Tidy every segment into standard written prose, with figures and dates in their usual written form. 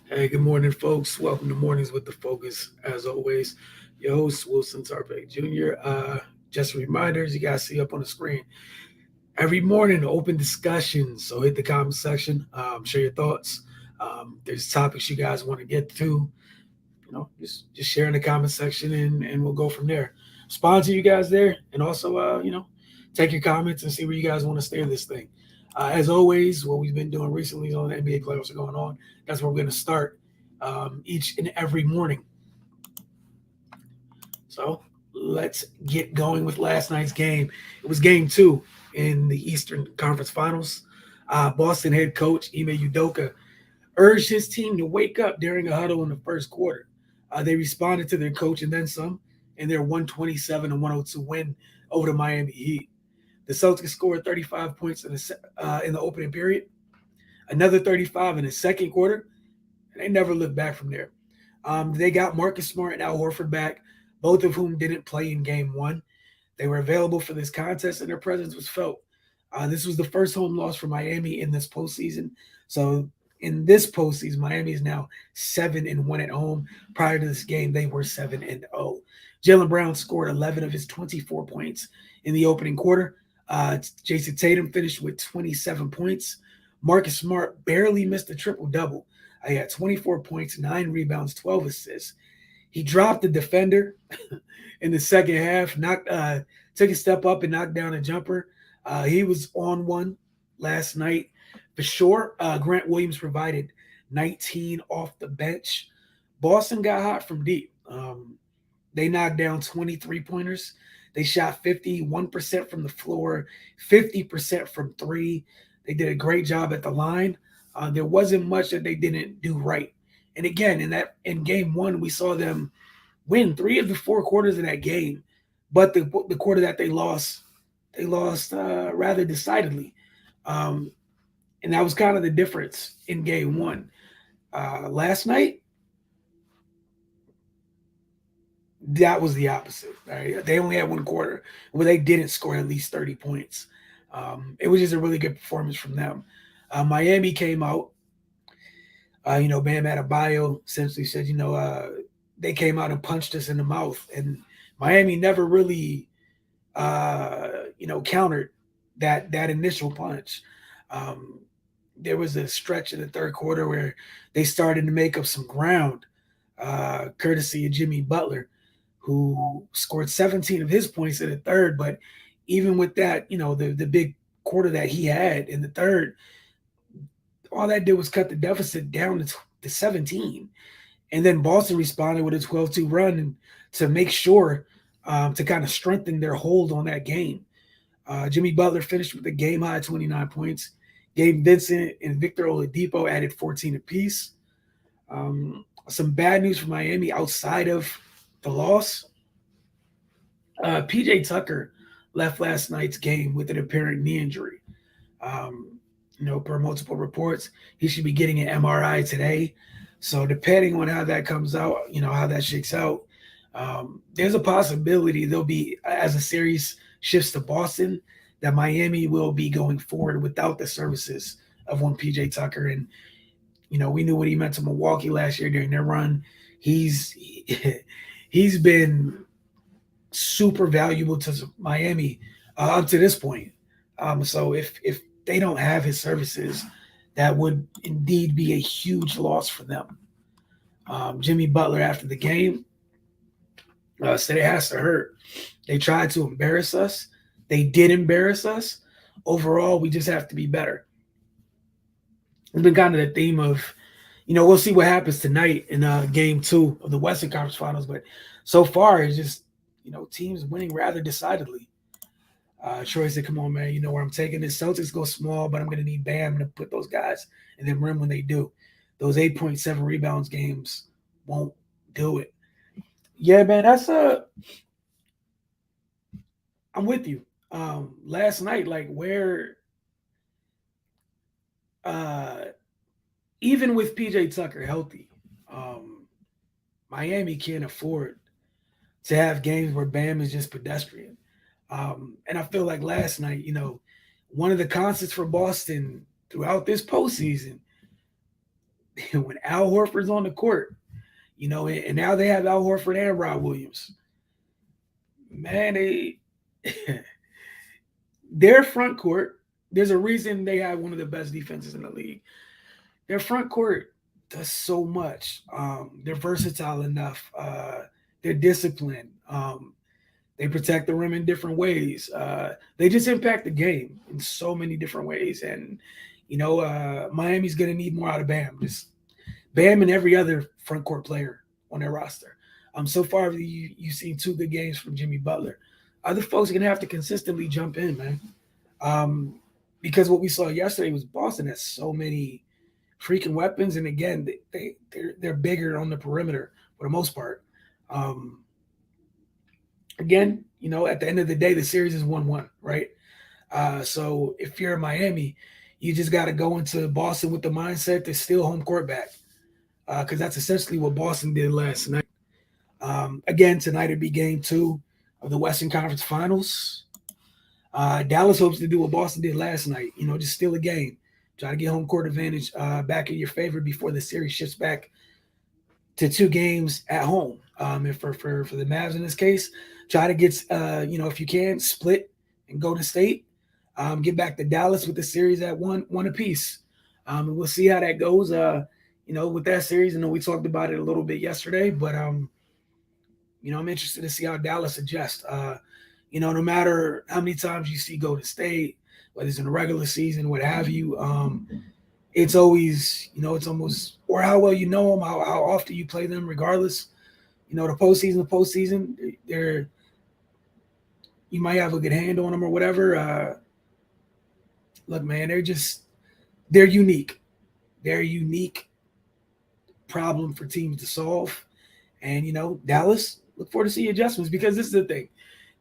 Hey, good morning, folks. Welcome to Mornings with the Focus. As always, your host, Wilson Tarpek Jr. Just reminders you guys see up on the screen. Every morning, open discussion. So hit the comment section, share your thoughts. There's topics you guys want to get to. Just share in the comment section and we'll go from there. Respond to you guys there. And also, take your comments and see where you guys want to steer this thing. As always, what we've been doing recently is on the NBA playoffs are going on. That's where we're going to start each and every morning. So let's get going with last night's game. It was game two in the Eastern Conference Finals. Boston head coach Ime Udoka urged his team to wake up during a huddle in the first quarter. They responded to their coach and then some in their 127 to 102 win over the Miami Heat. The Celtics scored 35 points in the opening period, another 35 in the second quarter, and they never looked back from there. They got Marcus Smart and Al Horford back, both of whom didn't play in game one. They were available for this contest, and their presence was felt. This was the first home loss for Miami in this postseason. So in this postseason, Miami is now 7-1 at home. Prior to this game, they were 7-0. Jaylen Brown scored 11 of his 24 points in the opening quarter. Jason Tatum finished with 27 points. Marcus Smart barely missed a triple double. He had 24 points, 9 rebounds, 12 assists. He dropped the defender in the second half, took a step up and knocked down a jumper. He was on one last night for sure. Grant Williams provided 19 off the bench. Boston got hot from deep. They knocked down 23 pointers. They shot 51% from the floor, 50% from three. They did a great job at the line. There wasn't much that they didn't do right. And again, in game one, we saw them win 3 of the 4 quarters of that game. But the quarter that they lost rather decidedly. Um, and that was kind of the difference in game one. Last night, that was the opposite. Right? They only had one quarter where they didn't score at least 30 points. It was just a really good performance from them. Miami came out. Bam Adebayo essentially said, they came out and punched us in the mouth. And Miami never really, countered that initial punch. Um, there was a stretch in the third quarter where they started to make up some ground, courtesy of Jimmy Butler, who scored 17 of his points in the third. But even with that, the big quarter that he had in the third, all that did was cut the deficit down to 17. And then Boston responded with a 12-2 run to make sure to kind of strengthen their hold on that game. Jimmy Butler finished with a game high 29 points. Gabe Vincent and Victor Oladipo added 14 apiece. Some bad news for Miami outside of the loss. PJ Tucker left last night's game with an apparent knee injury. Um, per multiple reports, he should be getting an MRI today. So depending on how that comes out, how that shakes out, there's a possibility there'll be, as the series shifts to Boston, that Miami will be going forward without the services of one PJ Tucker. And, we knew what he meant to Milwaukee last year during their run. He's he's been super valuable to Miami up to this point. So if they don't have his services, that would indeed be a huge loss for them. Jimmy Butler after the game said it has to hurt. They tried to embarrass us. They did embarrass us. Overall, we just have to be better. It's been kind of the theme of, we'll see what happens tonight in game two of the Western Conference Finals. But so far, it's just, teams winning rather decidedly. Troy said, come on, man, you know where I'm taking this. Celtics go small, but I'm going to need Bam to put those guys in the rim when they do. Those 8.7 rebounds games won't do it. Yeah, man, I'm with you. Last night, like where uh even with PJ Tucker healthy, Miami can't afford to have games where Bam is just pedestrian. And I feel like last night, one of the constants for Boston throughout this postseason when Al Horford's on the court, and now they have Al Horford and Rob Williams. Man, their front court. There's a reason they have one of the best defenses in the league. Their front court does so much. They're versatile enough. They're disciplined. They protect the rim in different ways. They just impact the game in so many different ways. And Miami's going to need more out of Bam. Just Bam and every other front court player on their roster. So far, you've seen 2 good games from Jimmy Butler. Other folks are going to have to consistently jump in, man. Because what we saw yesterday was Boston has so many freaking weapons. And again, they're bigger on the perimeter for the most part. Again, at the end of the day, the series is 1-1, right? So if you're in Miami, you just got to go into Boston with the mindset to steal home court back, because that's essentially what Boston did last night. Again, tonight it'd be game 2 of the Western Conference Finals. Dallas hopes to do what Boston did last night, just steal a game, try to get home court advantage back in your favor before the series shifts back to 2 games at home. And for the Mavs in this case, try to get, if you can, split and go to state. Get back to Dallas with the series at one apiece. And we'll see how that goes. With that series, we talked about it a little bit yesterday, but I'm interested to see how Dallas adjusts. No matter how many times you see Golden State, whether it's in the regular season, what have you, it's always, it's almost, or how well you know them, how often you play them, regardless. The postseason, you might have a good hand on them or whatever. Look, man, they're unique. They're a unique problem for teams to solve. And, Dallas, look forward to see adjustments, because this is the thing.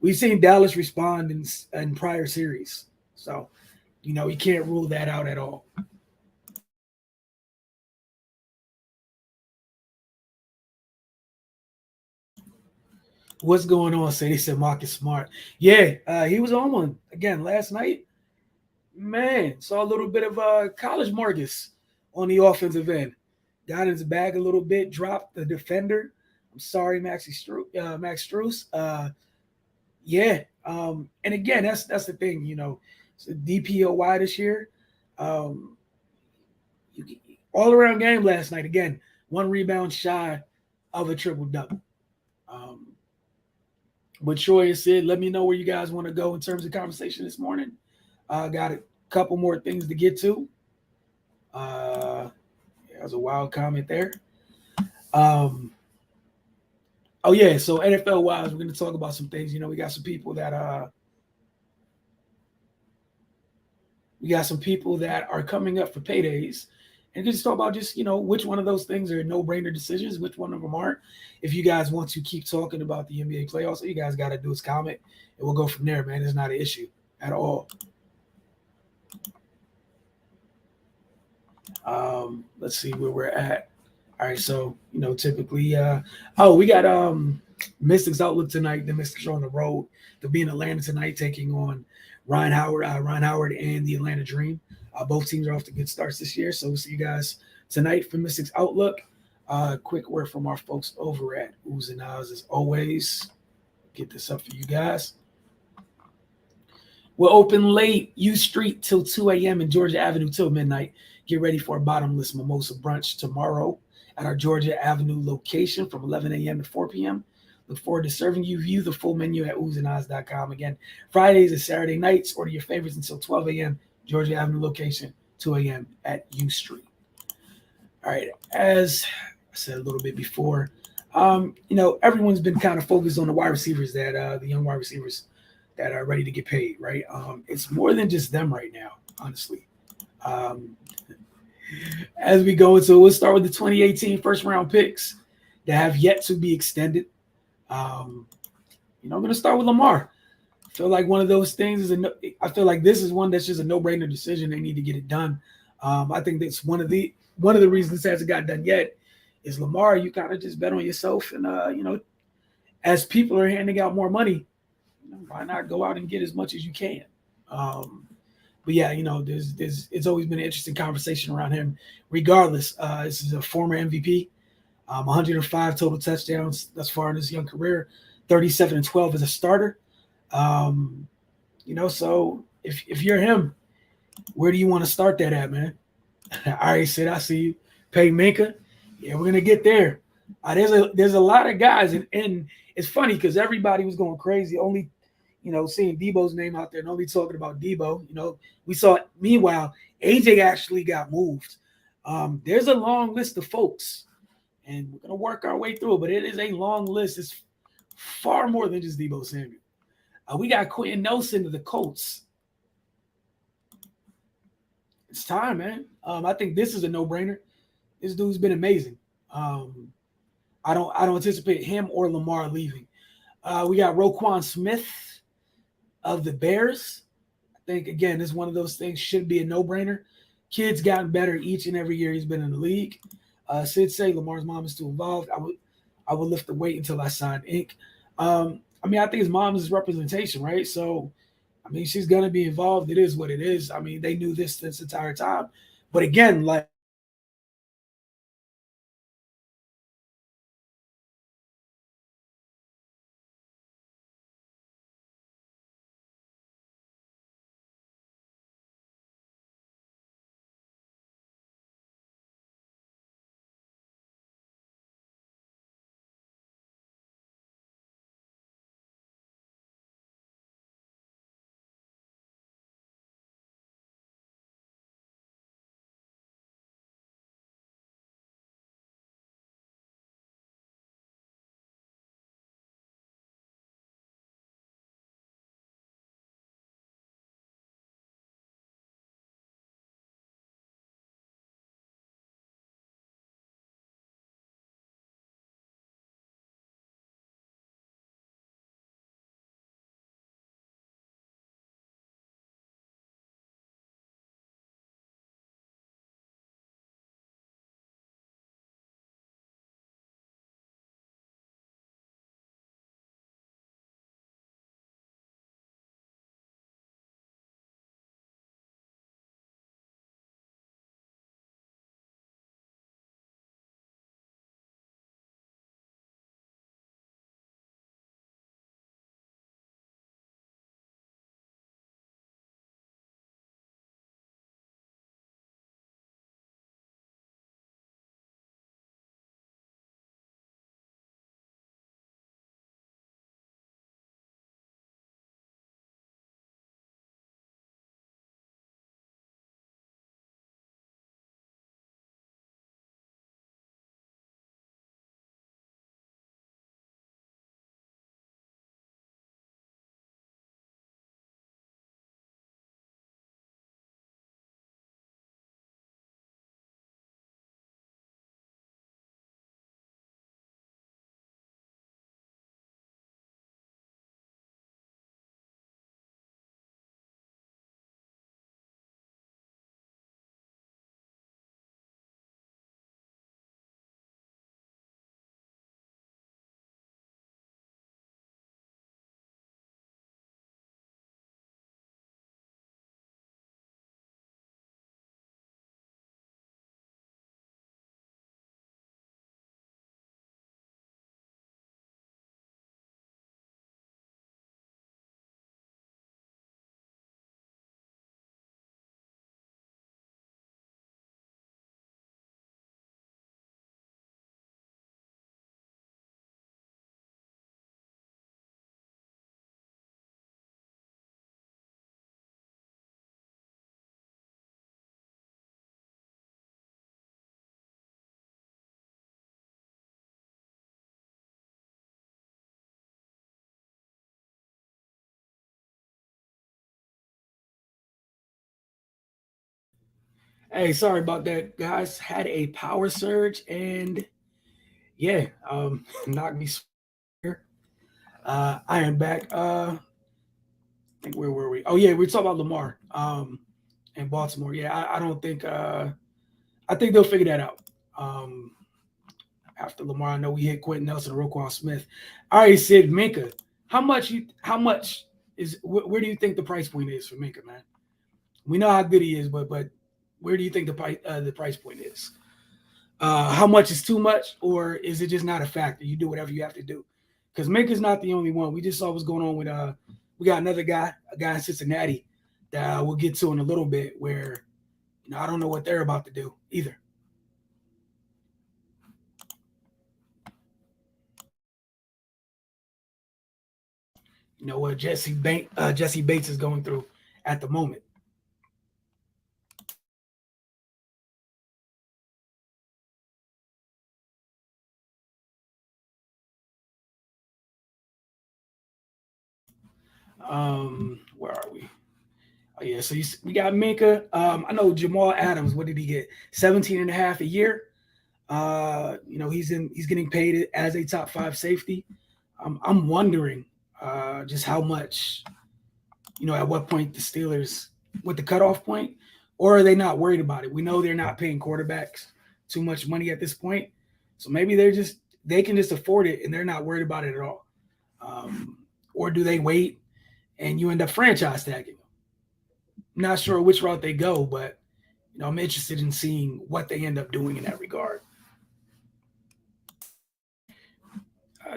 We've seen Dallas respond in prior series. So, you can't rule that out at all. What's going on? They said Marcus Smart. Yeah, he was on one again last night. Man, saw a little bit of college Marcus on the offensive end. Got in his bag a little bit, dropped the defender. I'm sorry, Max Strus. And again, that's the thing, it's a DPOY this year. All around game last night. Again, 1 rebound shy of a triple-double. But Troy said, let me know where you guys want to go in terms of conversation this morning. Got a couple more things to get to. There's a wild comment there. So NFL wise, we're going to talk about some things. We got some people that are coming up for paydays, and just talk about which one of those things are no-brainer decisions, which one of them aren't. If you guys want to keep talking about the NBA playoffs, all you guys got to do is comment, and we'll go from there, man. It's not an issue at all. Let's see where we're at. All right, so typically, we got Mystics Outlook tonight. The Mystics are on the road. They'll be in Atlanta tonight, taking on Ryan Howard and the Atlanta Dream. Both teams are off to good starts this year, so we'll see you guys tonight for Mystics Outlook. Quick word from our folks over at Oohs and Ahs as always. Get this up for you guys. We're open late, U Street till 2 a.m. and Georgia Avenue till midnight. Get ready for a bottomless mimosa brunch tomorrow at our Georgia Avenue location from 11 a.m. to 4 p.m. Look forward to serving you. View the full menu at oozandahs.com. Again, Fridays and Saturday nights. Order your favorites until 12 a.m. Georgia Avenue location, 2 a.m. at U Street. All right, as I said a little bit before, everyone's been kind of focused on the wide receivers, the young wide receivers that are ready to get paid, right? It's more than just them right now, honestly. As we go into, we'll start with the 2018 first-round picks that have yet to be extended. I'm going to start with Lamar. I feel like one of those things I feel like this is one that's just a no-brainer decision. They need to get it done. I think that's one of the reasons this hasn't got done yet is Lamar. You kind of just bet on yourself, and as people are handing out more money, why not go out and get as much as you can? But yeah, there's it's always been an interesting conversation around him. Regardless, this is a former MVP, 105 total touchdowns thus far in his young career, 37 and 12 as a starter. Um, so if you're him, where do you want to start that at, man? All right, Sid, I see you. Pay Minka. Yeah, we're gonna get there. There's a lot of guys, and it's funny because everybody was going crazy, only seeing Debo's name out there and only talking about Debo. We saw. Meanwhile, AJ actually got moved. There's a long list of folks, and we're gonna work our way through it. But it is a long list. It's far more than just Debo Samuel. We got Quentin Nelson of the Colts. It's time, man. I think this is a no-brainer. This dude's been amazing. Um, I don't anticipate him or Lamar leaving. We got Roquan Smith of the Bears. I think again, this is one of those things should be a no-brainer. Kid's gotten better each and every year he's been in the league. Sid say Lamar's mom is too involved. I would lift the weight until I sign ink. I think his mom is his representation, right? So she's gonna be involved. It is what it is. They knew this entire time. But again, like hey, sorry about that, guys. Had a power surge and yeah, knocked me here. I am back. I think where were we? Oh yeah, we are talking about Lamar. In Baltimore. Yeah, I don't think I think they'll figure that out. Um After Lamar, I know we hit Quentin Nelson and Roquan Smith. All right, Sid Minka. How much where do you think the price point is for Minka, man? We know how good he is, but where do you think the price point is? How much is too much, or is it just not a factor? You do whatever you have to do. Because Minka's not the only one. We just saw what's going on with we got another guy, a guy in Cincinnati that we'll get to in a little bit, where I don't know what they're about to do either. What Jesse Bates is going through at the moment. Where are we? Oh yeah, so we got Minka. I know Jamal Adams. What did he get? 17 and a half a year. He's getting paid as a top 5 safety. I'm wondering just how much. At what point the Steelers with the cutoff point, or are they not worried about it? We know they're not paying quarterbacks too much money at this point, so maybe they can just afford it and they're not worried about it at all. Or do they wait and you end up franchise tagging them? Not sure which route they go, but I'm interested in seeing what they end up doing in that regard.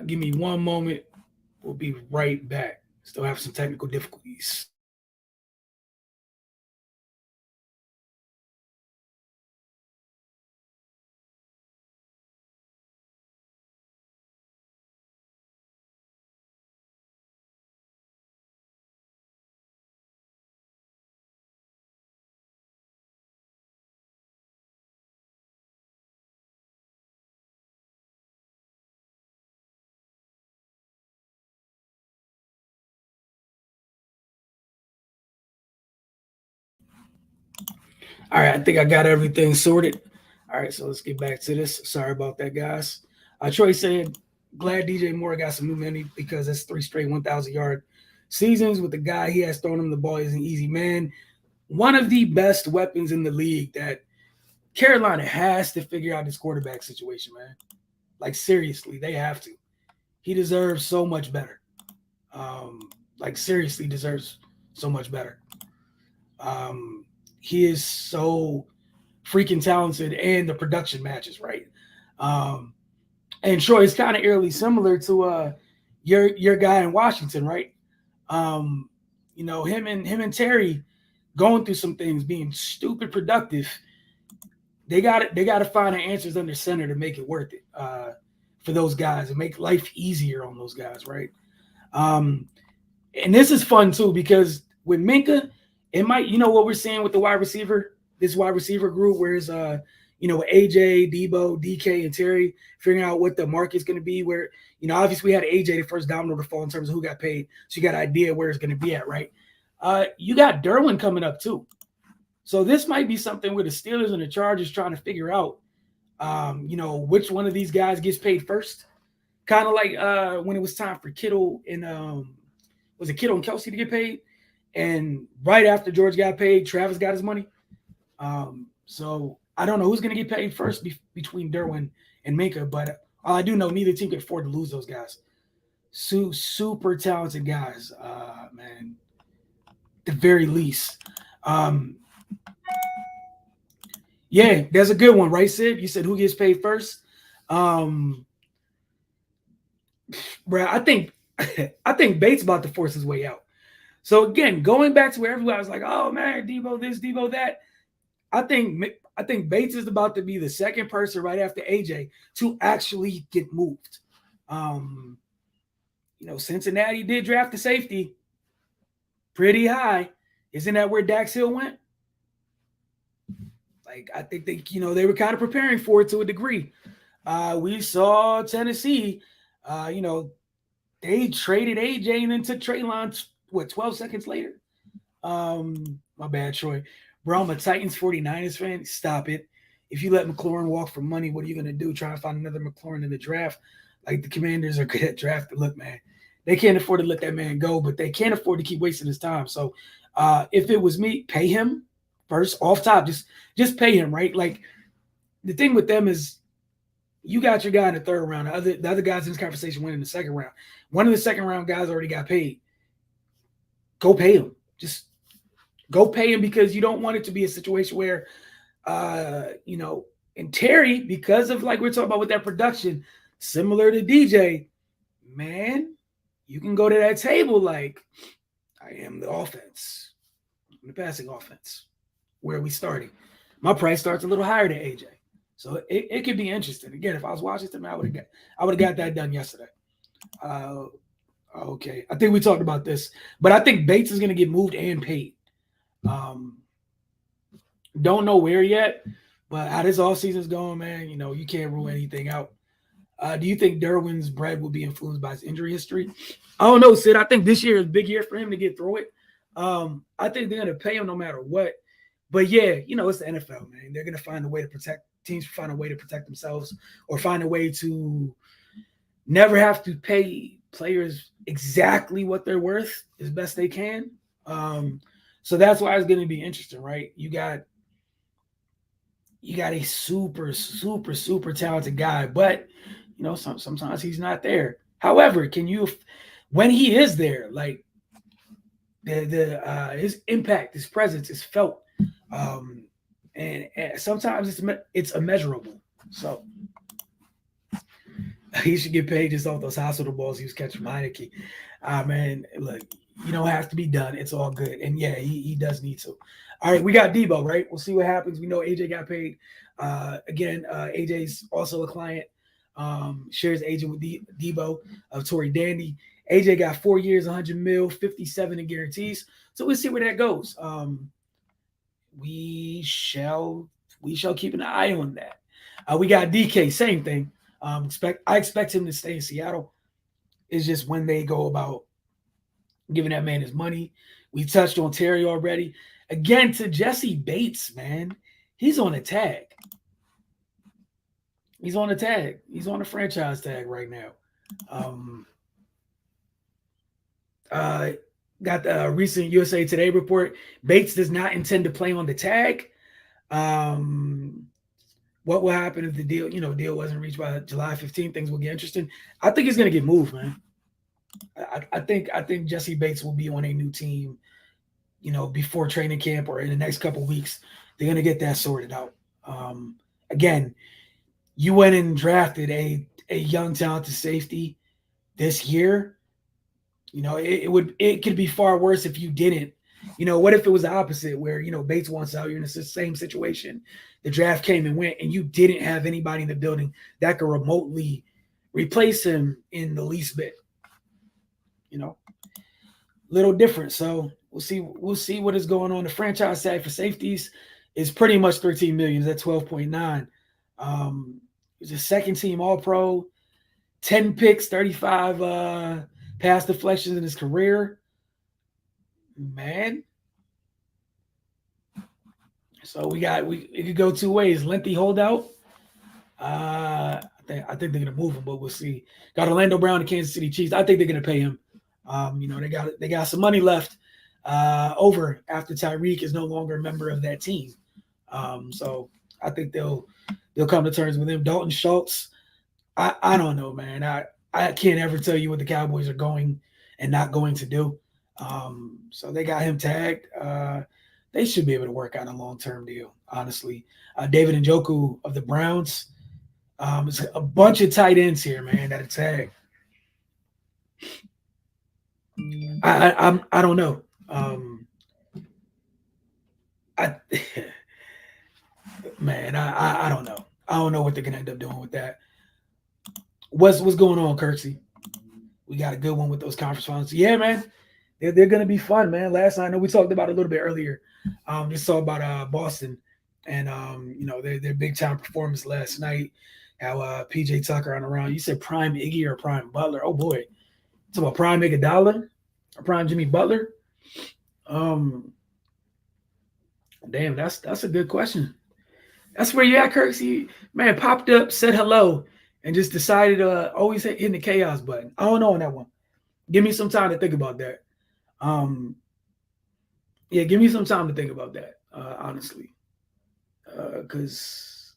Give me one moment. We'll be right back. Still have some technical difficulties. All right, I think I got everything sorted. All right, so let's get back to this. Sorry about that, guys. Troy said, glad DJ Moore got some new money because that's 3 straight 1,000-yard seasons with the guy he has thrown him the ball. Is an easy man. One of the best weapons in the league that Carolina has to figure out this quarterback situation, man. Like, seriously, they have to. He deserves so much better. Seriously deserves so much better. He is so freaking talented, and the production matches, right? And Troy is kind of eerily similar to your guy in Washington, right? Him and Terry going through some things, being stupid productive. They got to find the answers under center to make it worth it for those guys and make life easier on those guys, right? And this is fun too because with Minka, it might, what we're seeing with this wide receiver group, whereas AJ, Debo, DK, and Terry figuring out what the market's going to be. Where obviously we had AJ the first domino to fall in terms of who got paid, so you got an idea where it's going to be at, right? You got Derwin coming up too, so this might be something where the Steelers and the Chargers trying to figure out, which one of these guys gets paid first. Kind of like when it was time for Kittle and was it Kittle and Kelsey to get paid, and right after George got paid, Travis got his money. So I don't know who's going to get paid first between Derwin and Minka, but I do know neither team can afford to lose those guys. Super talented guys, man. At the very least. Yeah, that's a good one, right, Sid? You said who gets paid first? Bro, I think Bates about to force his way out. So again, going back to where everybody was like, "Oh man, Debo this, Debo that," I think Bates is about to be the second person right after AJ to actually get moved. Cincinnati did draft the safety pretty high. Isn't that where Dax Hill went? Like, I think they were kind of preparing for it to a degree. We saw Tennessee, they traded AJ and then took Treylon, 12 seconds later? My bad, Troy. Bro, I'm a Titans 49ers fan. Stop it. If you let McLaurin walk for money, what are you going to do? Try to find another McLaurin in the draft? Like, the Commanders are good at drafting. Look, man, they can't afford to let that man go, but they can't afford to keep wasting his time. So if it was me, pay him first off top. Just pay him, right? Like, the thing with them is you got your guy in the third round. The other guys in this conversation went in the second round. One of the second round guys already got paid. Go pay him. Just Go pay him because you don't want it to be a situation where, and Terry, because of like we're talking about with that production, similar to DJ, man, you can go to that table like, I am the offense, I'm the passing offense. Where are we starting? My price starts a little higher than AJ. So it could be interesting. Again, if I was Washington, I would have got that done yesterday. Okay. I think we talked about this, but I think Bates is going to get moved and paid. Don't know where yet, but how this off season's going, man, you can't rule anything out. Do you think Derwin's bread will be influenced by his injury history? I don't know, Sid. I think this year is a big year for him to get through it. I think they're going to pay him no matter what. But yeah, it's the NFL, man. They're going to find a way to protect teams, find a way to protect themselves, or find a way to never have to pay players exactly what they're worth as best they can. So that's why it's going to be interesting, right? You got a super, super, super talented guy, but sometimes he's not there. However, when he is there, like his impact, his presence is felt, and sometimes it's immeasurable. So he should get paid just off those hospital balls he was catching from Heineke. Man, look, you don't have to be done. It's all good. And yeah, he does need to. All right, we got Debo, right? We'll see what happens. We know AJ got paid. Again, AJ's also a client. Shares agent with Debo of Tory Dandy. AJ got 4 years, 100 mil, 57 in guarantees. So we'll see where that goes. We shall keep an eye on that. We got DK, same thing. I expect him to stay in Seattle. It's just when they go about giving that man his money. We touched on Terry already. Again, to Jesse Bates, man, he's on a tag. He's on a tag. He's on a franchise tag right now. Got the recent USA Today report. Bates does not intend to play on the tag. What will happen if the deal wasn't reached by July 15th? Things will get interesting. I think he's going to get moved, man. I think Jesse Bates will be on a new team, before training camp or in the next couple of weeks. They're going to get that sorted out. Again, you went and drafted a young, talented safety this year. It could be far worse if you didn't. What if it was the opposite where, Bates wants out, you're in the same situation. The draft came and went and you didn't have anybody in the building that could remotely replace him in the least bit. Little different. So we'll see what is going on. The franchise tag for safeties is pretty much 13 million. Is at 12.9. He's a second team All-Pro, 10 picks, 35 pass deflections in his career. Man. So it could go two ways. Lengthy holdout. I think they're gonna move him, but we'll see. Got Orlando Brown and Kansas City Chiefs. I think they're gonna pay him. They got some money left over after Tyreek is no longer a member of that team. So I think they'll come to terms with him. Dalton Schultz. I don't know, man. I can't ever tell you what the Cowboys are going and not going to do. So they got him tagged. They should be able to work out a long-term deal, honestly. David Njoku of the Browns. It's a bunch of tight ends here, man, that are tagged. I don't know. Man, I don't know. I don't know what they're gonna end up doing with that. What's going on, Kirksey? We got a good one with those conference finals. Yeah, man. They're gonna be fun, man. Last night, I know we talked about it a little bit earlier. Just saw about Boston and their big time performance last night. How PJ Tucker on around. You said Prime Iggy or Prime Butler? Oh boy, it's about Prime Iguodala or Prime Jimmy Butler. Damn, that's a good question. That's where you at, Kirksey. Man, popped up, said hello, and just decided always hitting the chaos button. I don't know on that one. Give me some time to think about that. Yeah, give me some time to think about that, honestly. Because,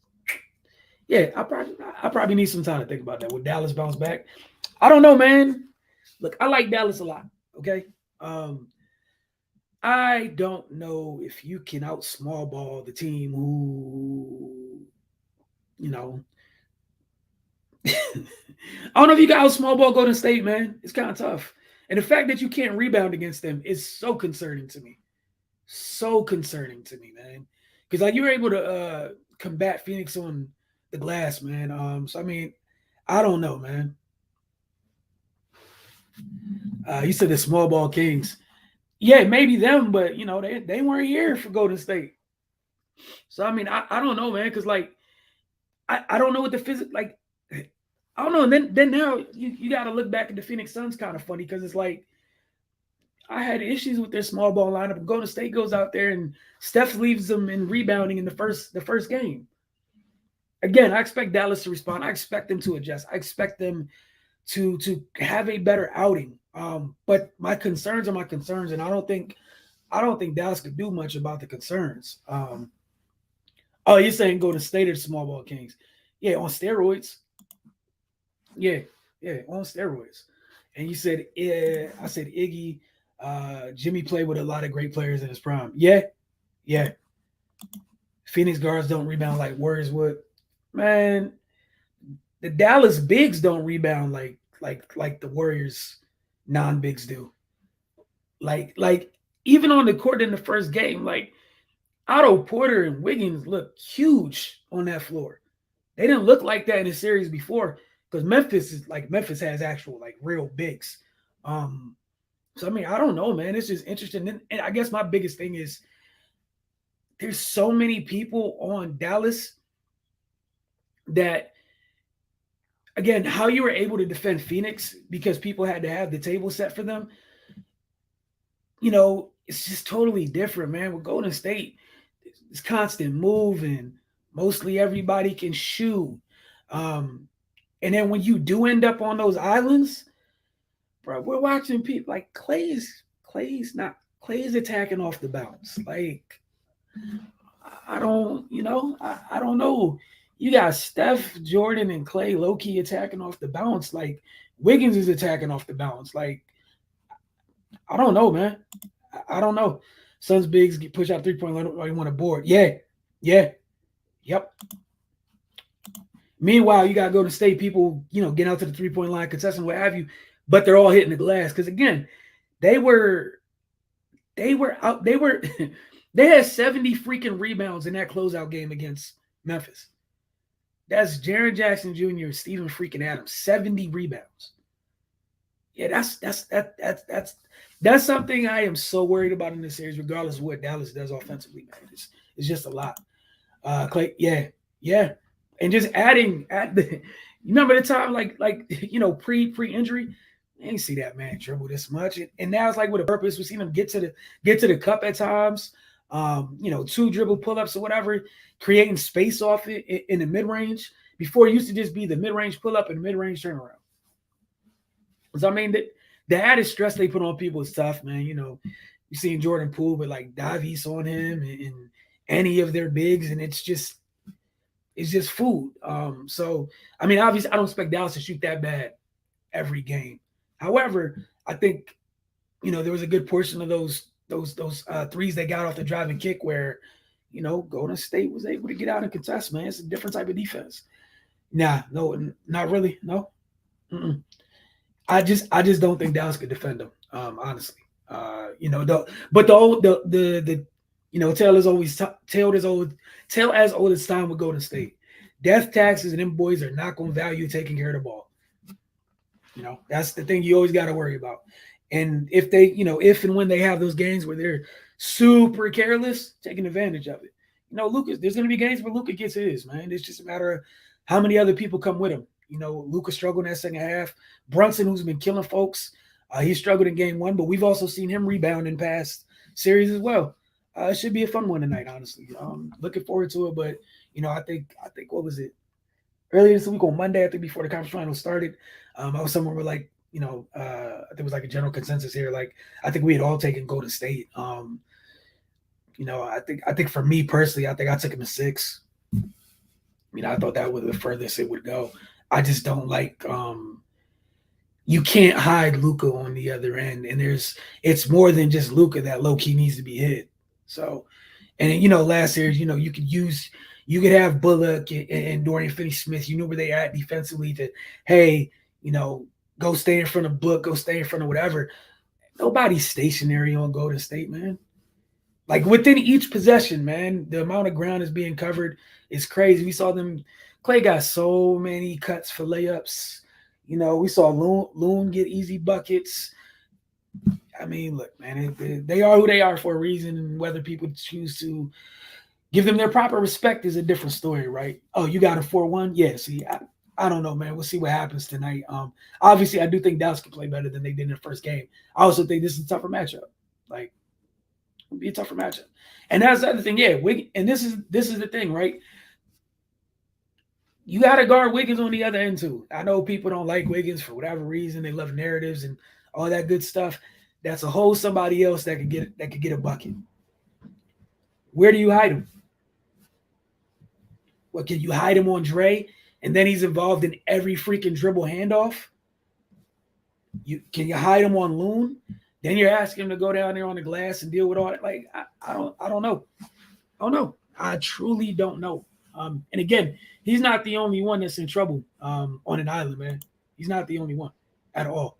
yeah, I probably need some time to think about that. Would Dallas bounce back? I don't know, man. Look, I like Dallas a lot, okay? I don't know if you can out small ball the team who, you know, I don't know if you can out small ball Golden State, man. It's kind of tough. And the fact that you can't rebound against them is so concerning to me. So concerning to me, man. Because like you were able to combat Phoenix on the glass, man. So I mean, I don't know, man. You said the small ball Kings. Yeah, maybe them, but they weren't here for Golden State. So I mean, I don't know, man, because like I don't know what the physics like. I don't know. And then now you got to look back at the Phoenix Suns, kind of funny because it's like I had issues with their small ball lineup. Golden State goes out there and Steph leaves them in rebounding in the first game. Again, I expect Dallas to respond. I expect them to adjust. I expect them to have a better outing. But my concerns are my concerns, and I don't think Dallas could do much about the concerns. Oh, you're saying go to State or small ball Kings? Yeah, on steroids. Yeah, yeah, on steroids. And you said, yeah, I said Iggy, Jimmy played with a lot of great players in his prime. Yeah, yeah. Phoenix guards don't rebound like Warriors would. Man, the Dallas bigs don't rebound like the Warriors non-bigs do. Like even on the court in the first game, like Otto Porter and Wiggins look huge on that floor. They didn't look like that in the series before because Memphis has actual like real bigs. Um, so I mean, I don't know, man. It's just interesting. And I guess my biggest thing is there's so many people on Dallas that again, how you were able to defend Phoenix because people had to have the table set for them, it's just totally different, man. With Golden State, it's constant moving. Mostly everybody can shoot. Um, and then when you do end up on those islands, bro, we're watching people like Clay's attacking off the bounce. Like I don't know. You got Steph, Jordan, and Clay low-key attacking off the bounce. Like Wiggins is attacking off the bounce. Like I don't know, man. I don't know. Suns bigs get push out 3-point line while you want to board. Yeah. Yeah. Yep. Meanwhile, you gotta go to state people, get out to the 3-point line, contesting, what have you, but they're all hitting the glass. Because again, they were out, they had 70 freaking rebounds in that closeout game against Memphis. That's Jaren Jackson Jr., Steven freaking Adams, 70 rebounds. Yeah, that's something I am so worried about in this series, regardless of what Dallas does offensively, man. It's just a lot. Clay, yeah. And just adding you remember the time like pre-injury, I ain't see that man dribble this much. And now it's like with a purpose. We've seen him get to the cup at times. 2 dribble pull-ups or whatever, creating space off it in the mid-range. Before it used to just be the mid-range pull-up and the mid-range turnaround. So I mean the added stress they put on people is tough, man. You seen Jordan Poole with like Davies on him and any of their bigs, and it's just food. So I mean, obviously, I don't expect Dallas to shoot that bad every game. However, I think there was a good portion of those threes they got off the driving kick where Golden State was able to get out and contest. Man, it's a different type of defense. Nah, no, not really. No, Mm-mm. I just don't think Dallas could defend them. Honestly, but the old the tale is always tale as old as time with Golden State. Death taxes and them boys are not going to value taking care of the ball. That's the thing you always got to worry about. And if they, if and when they have those games where they're super careless, taking advantage of it. Luka, there's going to be games where Luka gets his, man. It's just a matter of how many other people come with him. Luka struggled in that second half. Brunson, who's been killing folks, he struggled in game 1, but we've also seen him rebound in past series as well. It should be a fun one tonight, honestly. Looking forward to it, but I think what was it? Earlier this week on Monday, I think before the conference finals started, I was somewhere where I think it was like a general consensus here. Like I think we had all taken Golden State. I think for me personally, I think I took him to 6. I thought that was the furthest it would go. I just don't like you can't hide Luca on the other end, and it's more than just Luca that low key needs to be hit. So, and last year, you could have Bullock and Dorian Finney-Smith. You know where they at defensively to, hey, go stay in front of Book, go stay in front of whatever. Nobody's stationary on Golden State, man. Like within each possession, man, the amount of ground is being covered is crazy. We saw them. Clay got so many cuts for layups. We saw Loon get easy buckets. I mean, look, man, they are who they are for a reason, and whether people choose to give them their proper respect is a different story, right? Oh, you got a 4-1? Yeah, see, I don't know, man. We'll see what happens tonight. Obviously, I do think Dallas can play better than they did in the first game. I also think this is a tougher matchup. Like, it'll be a tougher matchup. And that's the other thing, yeah. And this is the thing, right? You got to guard Wiggins on the other end too. I know people don't like Wiggins for whatever reason. They love narratives and all that good stuff. That's a whole somebody else that could get a bucket. Where do you hide him? What, can you hide him on Dre, and then he's involved in every freaking dribble handoff? Can you hide him on Loon? Then you're asking him to go down there on the glass and deal with all that. Like, I don't know. I don't know. I truly don't know. And again, he's not the only one that's in trouble on an island, man. He's not the only one at all.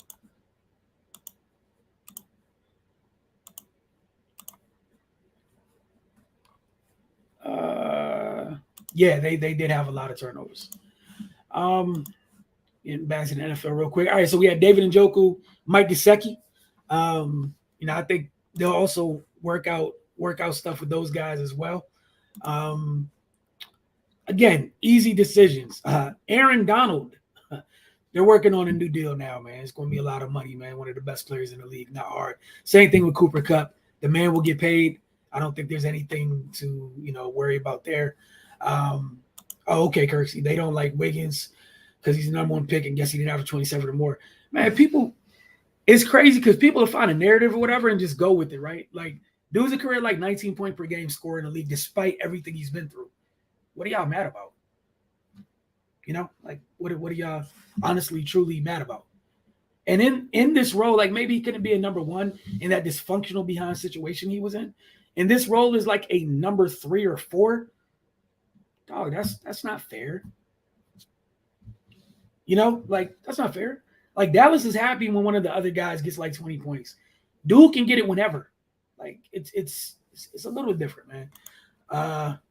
Yeah, they did have a lot of turnovers. Getting back to the NFL real quick. All right, so we had David Njoku, Mike Gesicki. I think they'll also work out stuff with those guys as well. Again, easy decisions. Aaron Donald, they're working on a new deal now, man. It's going to be a lot of money, man. One of the best players in the league, not hard. Same thing with Cooper Kupp. The man will get paid. I don't think there's anything to worry about there. Okay, Kirksey. They don't like Wiggins because he's the number one pick and guess he didn't have a 27 or more. Man, it's crazy because people will find a narrative or whatever and just go with it, right? Like, dude's a career like 19 points per game scorer in the league despite everything he's been through. What are y'all mad about? Like, what are y'all honestly, truly mad about? And in this role, like, maybe he couldn't be a number one in that dysfunctional behind situation he was in. And this role is like a number 3 or 4. Dog, that's not fair. Like, that's not fair. Like, Dallas is happy when one of the other guys gets like 20 points. Dude can get it whenever. Like, it's a little different, man.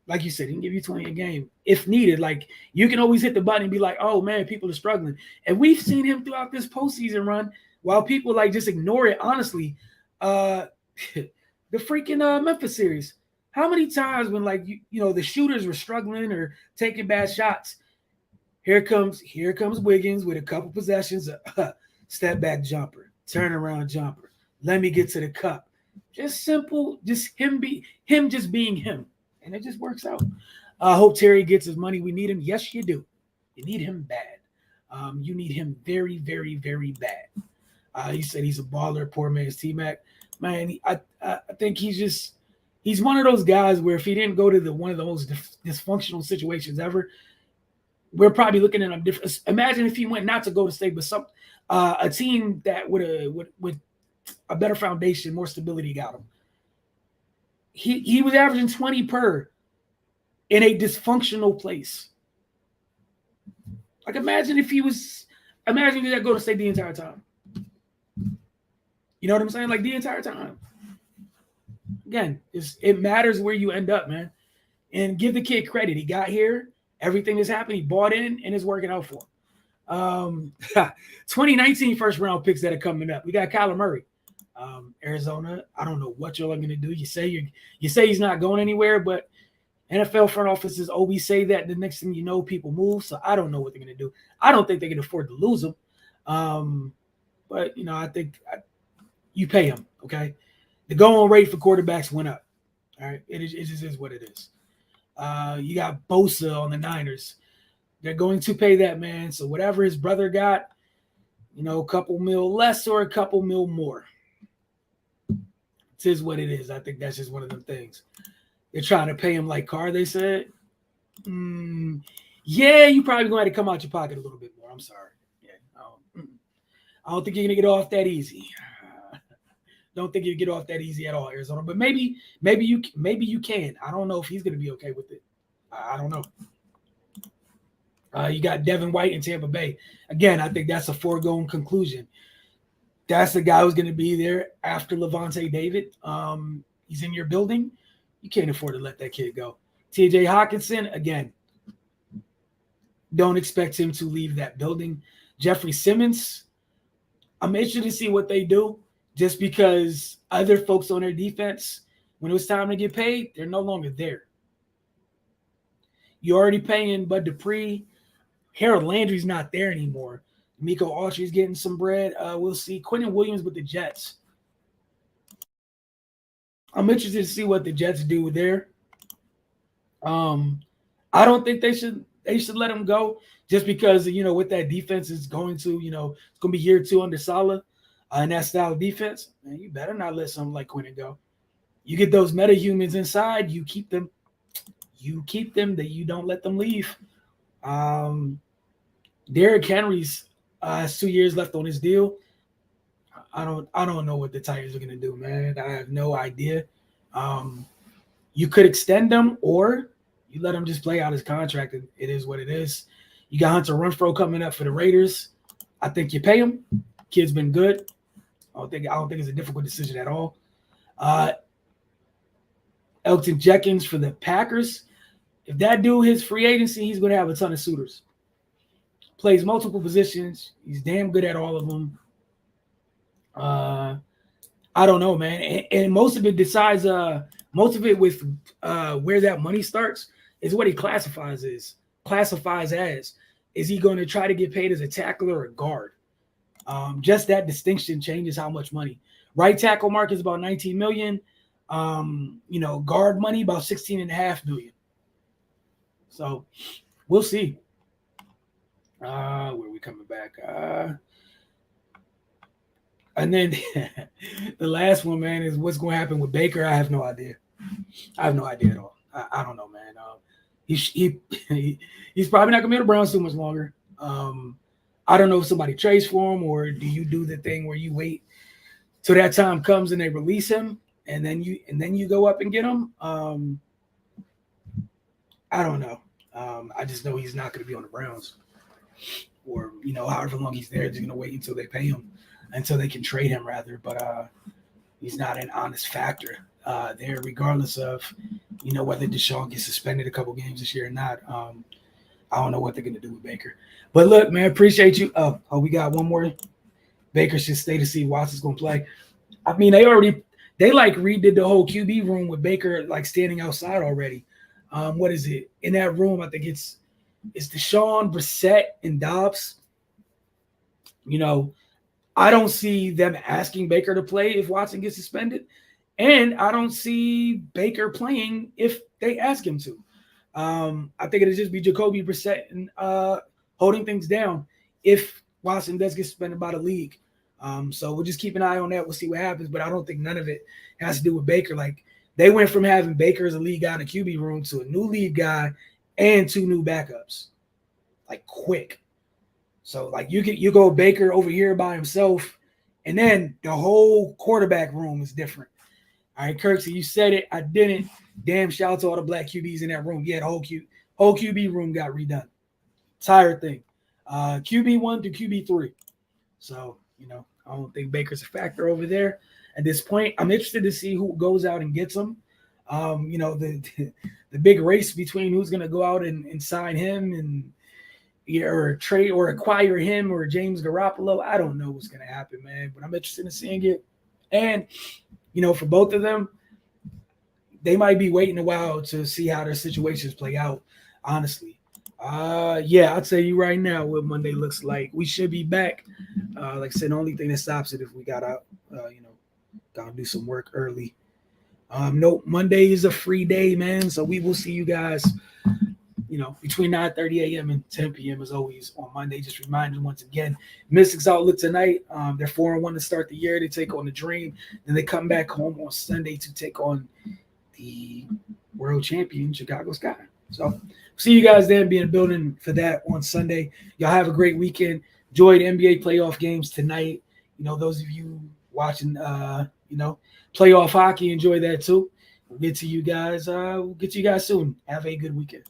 Like you said, he can give you 20 a game if needed. Like, you can always hit the button and be like, oh man, people are struggling. And we've seen him throughout this postseason run while people like just ignore it. Honestly, the freaking Memphis series. How many times when like the shooters were struggling or taking bad shots, here comes Wiggins with a couple possessions, step back jumper, turn around jumper. Let me get to the cup. Just simple, just him just being him. And it just works out. I hope Terry gets his money. We need him. Yes, you do. You need him bad. You need him very, very, very bad. You said he's a baller, poor man's T-Mac. Man, I think he's one of those guys where if he didn't go to one of the most dysfunctional situations ever, we're probably looking at him different. Imagine if he went not to go to state, but a team that with a better foundation, more stability got him. He was averaging 20 per in a dysfunctional place. Like, imagine if he had go to state the entire time. You know what I'm saying? Like, the entire time. Again, it matters where you end up, man. And give the kid credit. He got here. Everything that's happened, he bought in, and it's working out for him. 2019 first round picks that are coming up. We got Kyler Murray. Arizona, I don't know what y'all are going to do. You say he's not going anywhere, but NFL front offices always say that. The next thing you know, people move. So I don't know what they're going to do. I don't think they can afford to lose him. But, I think you pay him, okay? The going rate for quarterbacks went up. All right? It just is what it is. You got Bosa on the Niners. They're going to pay that man. So whatever his brother got, a couple mil less or a couple mil more. It is what it is. I think that's just one of them things. They're trying to pay him like Carr, they said. Yeah, you probably going to have to come out your pocket a little bit more. I'm sorry. Yeah. I don't think you're gonna get off that easy. Don't think you get off that easy at all, Arizona. But maybe you can. I don't know if he's gonna be okay with it. I don't know. You got Devin White in Tampa Bay. Again, I think that's a foregone conclusion. That's the guy who's going to be there after Levante David. He's in your building. You can't afford to let that kid go. TJ Hawkinson, again, don't expect him to leave that building. Jeffrey Simmons, I'm interested to see what they do just because other folks on their defense, when it was time to get paid, they're no longer there. You're already paying Bud Dupree. Harold Landry's not there anymore. Miko Autry's getting some bread. We'll see. Quentin Williams with the Jets. I'm interested to see what the Jets do there. I don't think they should let him go just because, what that defense is going to, it's going to be year 2 under Saleh and that style of defense. Man, you better not let something like Quentin go. You get those meta-humans inside, you keep them, that you don't let them leave. Derrick Henry's has 2 years left on his deal. I don't know what the Titans are gonna do, man. I have no idea. You could extend him or you let him just play out his contract. It is what it is. You got Hunter Renfrow coming up for the Raiders. I think you pay him. Kid's been good. I don't think it's a difficult decision at all. Elton Jenkins for the Packers. If that dude hits free agency, he's going to have a ton of suitors. Plays multiple positions. He's damn good at all of them. I don't know, man. And most of it decides. Most of it with where that money starts is what he classifies as. Is he going to try to get paid as a tackler or a guard? Just that distinction changes how much money. Right tackle market is about $19 million. Guard money about $16.5 million. So we'll see. Where are we coming back? And then the last one, man, is what's going to happen with Baker. I have no idea. At all. I don't know, man. He's probably not going to be on the Browns too much longer. I don't know if somebody trades for him or do you do the thing where you wait till that time comes and they release him and then you go up and get him. I don't know. I just know he's not going to be on the Browns or, however long he's there, they're going to wait until they pay him, until they can trade him rather. But he's not an honest factor there, regardless of, whether Deshaun gets suspended a couple games this year or not. I don't know what they're going to do with Baker. But look, man, appreciate you. We got one more. Baker should stay to see Watson's going to play. I mean, they redid the whole QB room with Baker standing outside already. What is it? In that room, I think it's Deshaun, Brissett, and Dobbs. I don't see them asking Baker to play if Watson gets suspended. And I don't see Baker playing if they ask him to. I think it'll just be Jacoby Brissett and holding things down if Watson does get suspended by the league. So we'll just keep an eye on that. We'll see what happens. But I don't think none of it has to do with Baker. They went from having Baker as a lead guy in the QB room to a new lead guy and 2 new backups. Quick. So you go Baker over here by himself, and then the whole quarterback room is different. All right, Kirksey, you said it. I didn't. Damn, shout out to all the black QBs in that room. Yeah, the whole QB room got redone. Entire thing. QB1 to QB3. So, I don't think Baker's a factor over there. At this point, I'm interested to see who goes out and gets him. The big race between who's going to go out and sign him and or trade or acquire him or James Garoppolo. I don't know what's going to happen, man, but I'm interested in seeing it. And, for both of them, they might be waiting a while to see how their situations play out, honestly. I'll tell you right now what Monday looks like. We should be back. Like I said, the only thing that stops it if we got out, gotta do some work early. No, Monday is a free day, man. So we will see you guys, between 9:30 a.m. and 10 p.m. as always on Monday. Just remind you once again, Mystics Outlook tonight. They're 4-1 to start the year. They take on the Dream. Then they come back home on Sunday to take on the world champion Chicago Sky. So see you guys then. Be in the building for that on Sunday. Y'all have a great weekend. Enjoy the NBA playoff games tonight. Those of you watching, playoff hockey, enjoy that too. We'll get to you guys. We'll get to you guys soon. Have a good weekend.